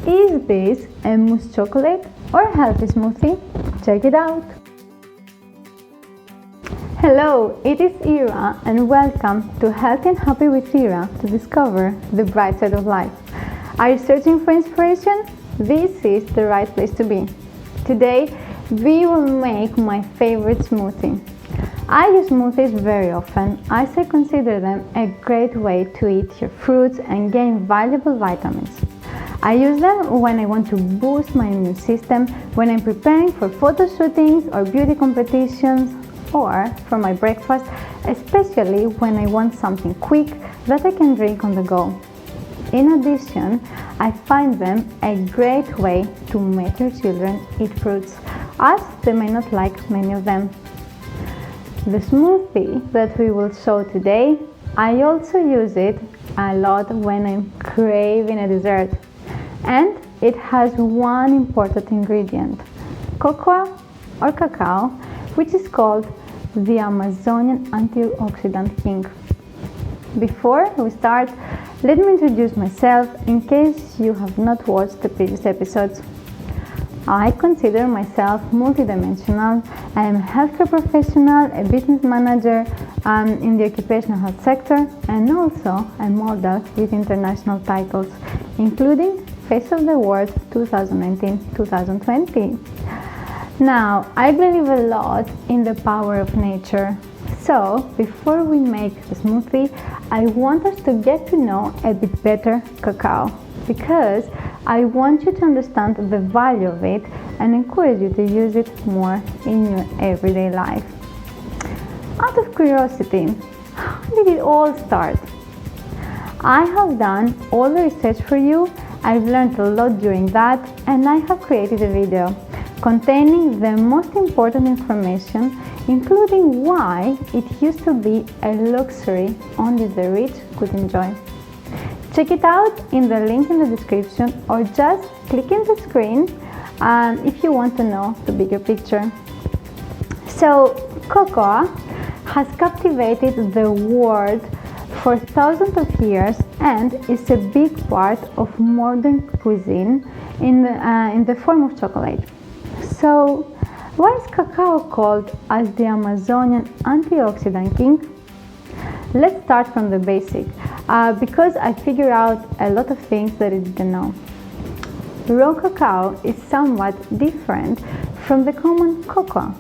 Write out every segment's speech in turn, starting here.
Is this a mousse chocolate or a healthy smoothie? Check it out! Hello, it is Hera and welcome to Healthy and Happy with Hera to discover the bright side of life. Are you searching for inspiration? This is the right place to be. Today, we will make my favorite smoothie. I use smoothies very often as I consider them a great way to eat your fruits and gain valuable vitamins. I use them when I want to boost my immune system, when I'm preparing for photo shootings or beauty competitions, or for my breakfast, especially when I want something quick that I can drink on the go. In addition, I find them a great way to make your children eat fruits, as they may not like many of them. The smoothie that we will show today, I also use it a lot when I'm craving a dessert. And it has one important ingredient, cocoa or cacao, which is called the Amazonian antioxidant king. Before we start, let me introduce myself in case you have not watched the previous episodes. I consider myself multidimensional. I am a healthcare professional, a business manager in the occupational health sector, and also a model with international titles, including Face of the World 2019-2020. Now, I believe a lot in the power of nature. So, before we make the smoothie, I want us to get to know a bit better cacao, because I want you to understand the value of it and encourage you to use it more in your everyday life. Out of curiosity, how did it all start? I have done all the research for you. I've learned a lot during that, and I have created a video containing the most important information, including why it used to be a luxury only the rich could enjoy. Check it out in the link in the description, or just click in the screen if you want to know the bigger picture. So, cocoa has captivated the world for thousands of years and is a big part of modern cuisine in the form of chocolate. So, why is cacao called as the Amazonian antioxidant king? Let's start from the basic, because I figured out a lot of things that I didn't know. Raw cacao is somewhat different from the common cocoa.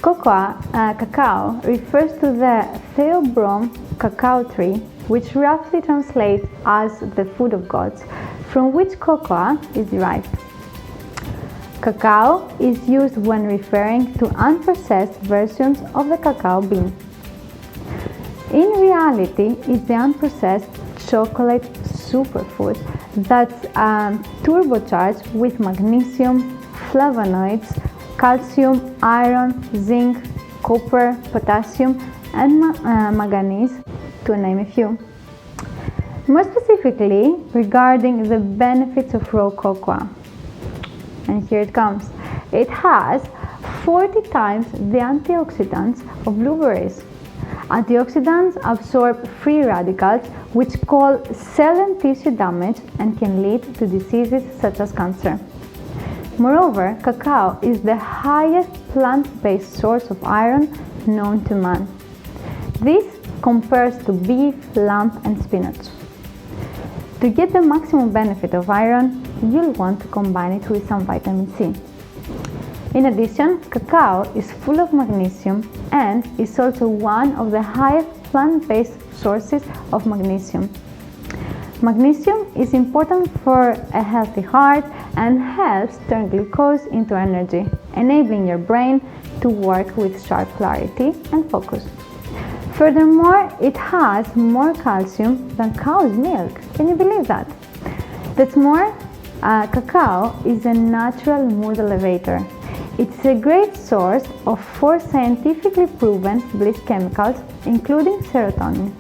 Cacao refers to the theobrome cacao tree, which roughly translates as the food of gods, from which cocoa is derived. Cacao is used when referring to unprocessed versions of the cacao bean. In reality, it's the unprocessed chocolate superfood that's turbocharged with magnesium, flavonoids, calcium, iron, zinc, copper, potassium, and manganese, to name a few. More specifically, regarding the benefits of raw cocoa. And here it comes. It has 40 times the antioxidants of blueberries. Antioxidants absorb free radicals, which cause cell and tissue damage and can lead to diseases such as cancer. Moreover, cacao is the highest plant-based source of iron known to man. This compares to beef, lamb, and spinach. To get the maximum benefit of iron, you'll want to combine it with some vitamin C. In addition, cacao is full of magnesium and is also one of the highest plant-based sources of magnesium. Magnesium is important for a healthy heart and helps turn glucose into energy, enabling your brain to work with sharp clarity and focus. Furthermore, it has more calcium than cow's milk. Can you believe that? That's more, cacao is a natural mood elevator. It's a great source of 4 scientifically proven bliss chemicals, including serotonin.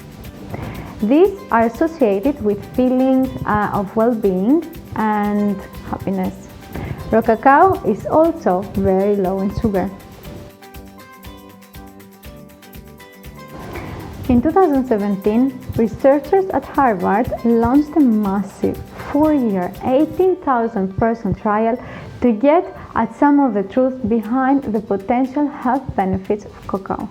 These are associated with feelings of well-being and happiness. Raw cacao is also very low in sugar. In 2017, researchers at Harvard launched a massive 4-year, 18,000 person trial to get at some of the truth behind the potential health benefits of cacao.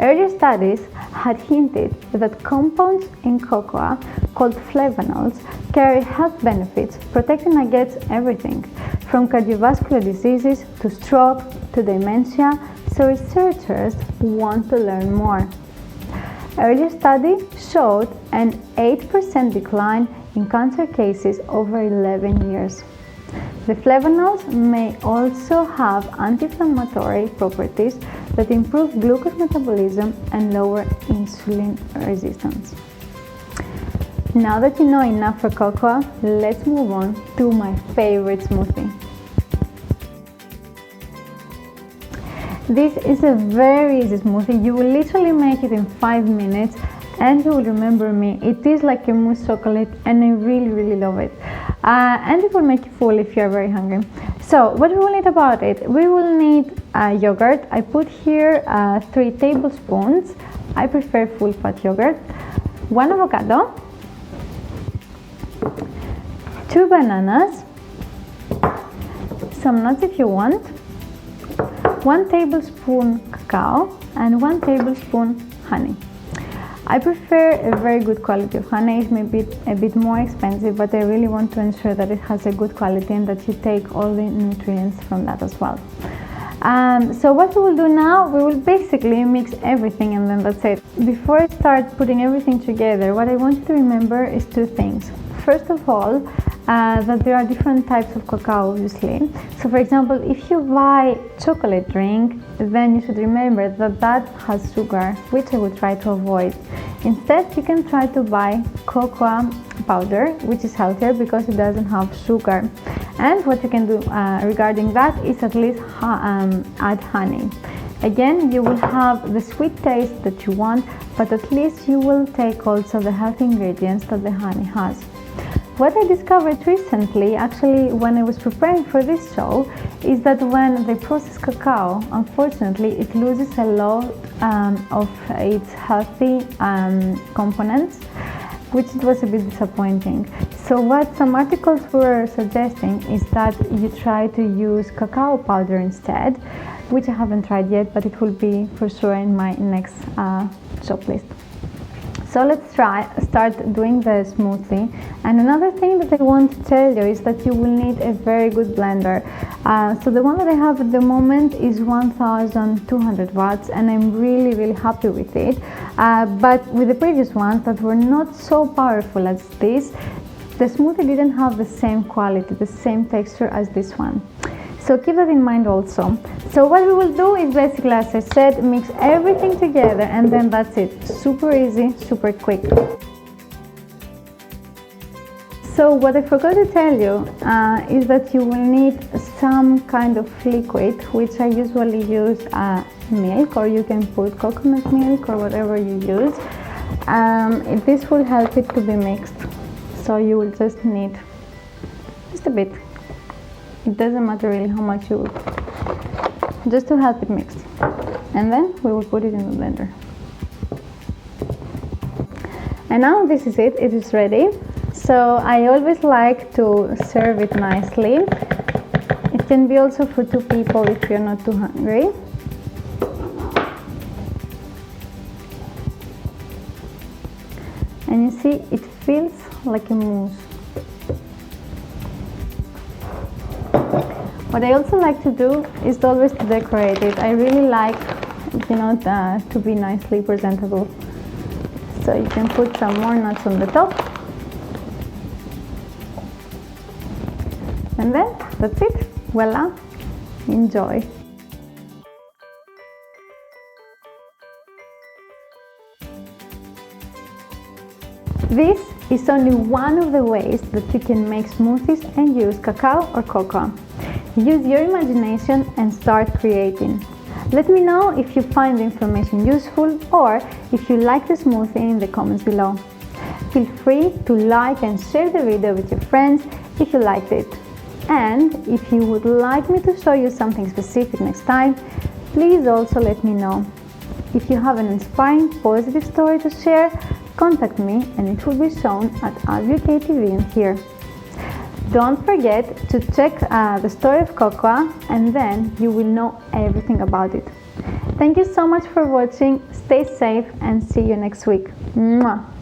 Earlier studies had hinted that compounds in cocoa called flavonols carry health benefits, protecting against everything from cardiovascular diseases to stroke to dementia, so researchers want to learn more. Earlier study showed an 8% decline in cancer cases over 11 years. The flavonols may also have anti-inflammatory properties that improve glucose metabolism and lower insulin resistance. Now that you know enough for cocoa, let's move on to my favorite smoothie. This is a very easy smoothie. You will literally make it in 5 minutes and you will remember me. It is like a mousse chocolate and I really love it. And it will make you full if you are very hungry. So what we will need about it? We will need yogurt. I put here 3 tablespoons. I prefer full fat yogurt. 1 avocado, 2 bananas, some nuts if you want, 1 tablespoon cacao and 1 tablespoon honey. I prefer a very good quality of honey. It may be a bit more expensive, but I really want to ensure that it has a good quality and that you take all the nutrients from that as well. So what we will do now, we will basically mix everything and then that's it. Before I start putting everything together, what I want you to remember is 2 things. First of all, that there are different types of cacao, obviously. So for example, if you buy chocolate drink, then you should remember that that has sugar, which I would try to avoid. Instead, you can try to buy cocoa powder, which is healthier because it doesn't have sugar. And what you can do regarding that is at least add honey. Again, you will have the sweet taste that you want, but at least you will take also the healthy ingredients that the honey has. What I discovered recently, actually when I was preparing for this show, is that when they process cacao, unfortunately it loses a lot of its healthy components, which was a bit disappointing. So what some articles were suggesting is that you try to use cacao powder instead, which I haven't tried yet, but it will be for sure in my next shop list. So let's start doing the smoothie. And another thing that I want to tell you is that you will need a very good blender. So the one that I have at the moment is 1200 watts and I'm really happy with it. But with the previous ones that were not so powerful as this, the smoothie didn't have the same quality, the same texture as this one. So keep that in mind also. So what we will do is basically, as I said, mix everything together and then that's it. Super easy, super quick. So what I forgot to tell you is that you will need some kind of liquid, which I usually use milk, or you can put coconut milk or whatever you use. This will help it to be mixed. So you will just need just a bit. It doesn't matter really how much you would, just to help it mix. And then we will put it in the blender. And now this is it, it is ready. So I always like to serve it nicely. It can be also for 2 people if you're not too hungry. And you see, it feels like a mousse. What I also like to do is always to decorate it. I really like, to be nicely presentable. So you can put some more nuts on the top. And then that's it. Voila! Enjoy! This is only one of the ways that you can make smoothies and use cacao or cocoa. Use your imagination and start creating. Let me know if you find the information useful or if you like the smoothie in the comments below. Feel free to like and share the video with your friends if you liked it. And if you would like me to show you something specific next time, please also let me know. If you have an inspiring, positive story to share, contact me and it will be shown at RVKTV and here. Don't forget to check the story of cocoa and then you will know everything about it. Thank you so much for watching. Stay safe and see you next week. Mwah!